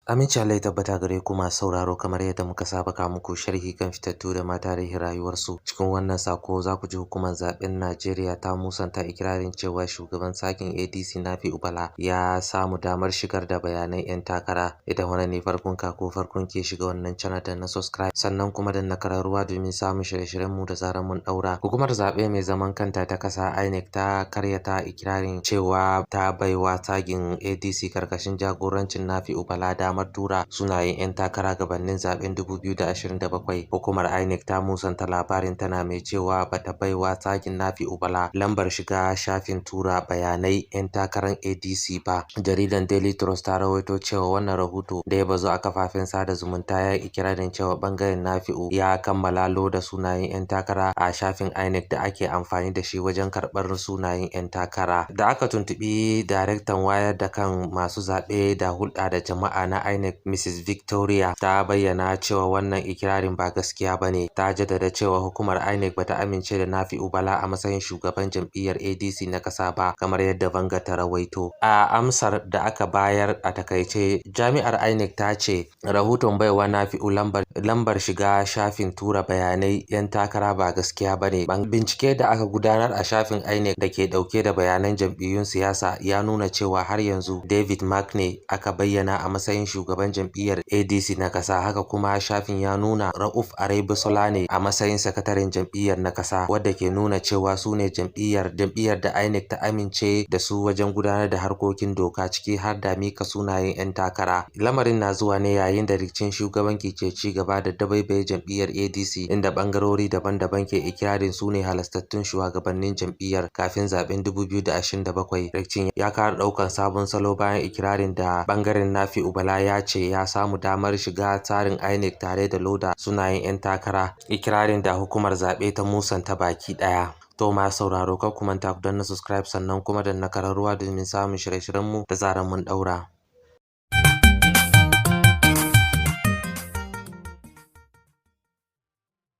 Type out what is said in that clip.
Aminci Allah ya tabbata gare ku masu sauraro kamar yadda muka saba ka muku sharhi kan fitattu da ma tarihin rayuwarsu. Cikin wannan sako za ku ji hukumar zaben Najeriya ta musanta ikirarin cewa shugaban sakin ADC Nafi'u Bala ya samu damar shigar da bayanan 'yan takara. Idan wannan ne farkon ka ko farkon ke shiga wannan channel da na subscribe sannan kuma da na kararruwa domin samun shirye-shiryen mu da zarar mun daura. Hukumar zaɓe mai zaman kanta ta ƙasa INEC ta karyata ikirarin cewa ta baiwa tagin ADC karkashin jagorancin Nafi'u Bala damar tura sunayen 'yan takara gabanin zaben 2027. Hukumar INEC ta musanta labarin tana mai cewa bata baiwa tagin Nafi'u Bala lambar shiga shafin tura bayanai 'yan takarar ADC ba. Jaridan Daily Trust ta rawaito cewa wannan rahoto da ya bazu a kafafen sada zumunta ya ikirarin cewa bangaren Nafi'u ya kammala loda sunayen 'yan takara a shafin INEC da ake amfani da shi wajen karɓar sunayen 'yan takara. Da aka tuntubi daraktan wayar da kan masu zaɓe da hulɗa da jama'a na INEC Mrs. Victoria ta bayyana cewa wannan ikirarin ba gaskiya bane. Ta jaddada cewa hukumar INEC bata amince da Nafi'u Bala a matsayin shugaban jam'iyyar ADC na ƙasa ba kamar yadda Vanga ta rawaito. A amsar da aka bayar a takaice, jami'ar INEC ta ce rahoton baiwa Nafi'u lambar shiga shafin tura bayanai 'yan takara ba gaskiya bane. Bincike da aka gudanar a shafin INEC da ke dauke da bayanan jam'iyyun siyasa ya nuna cewa har yanzu David Mark ne aka bayyana a matsayin shugaban jam'iyyar ADC na ƙasa. Haka kuma shafin ya nuna Rauf Aregbesola ne a matsayin sakataren jam'iyyar na ƙasa, wadda ke nuna cewa su ne jam'iyyar da INEC ta amince da su wajen gudanar da harkokin doka ciki har da mika sunayen 'yan takara. Lamarin na zuwa ne yayin da rikicin shugabanci ke ci gaba da dabaibaye jam'iyyar ADC, inda bangarori daban-daban ke ikirarin su ne halastattun shugabannin jam'iyyar kafin zaben 2027. Rikicin ya kara ɗaukan sabon salo bayan ikirarin da bangaren Nafi'u Bala ya ce ya samu damar shiga tsarin INEC tare da loda sunayen 'yan takara, ikirarin da hukumar zaɓe ta musanta baki ɗaya. To ma sauraro kar ku manta ku danna subscribe sannan kuma danna kararruwa domin samun shirye-shiryenmu da zarar mun ɗaura.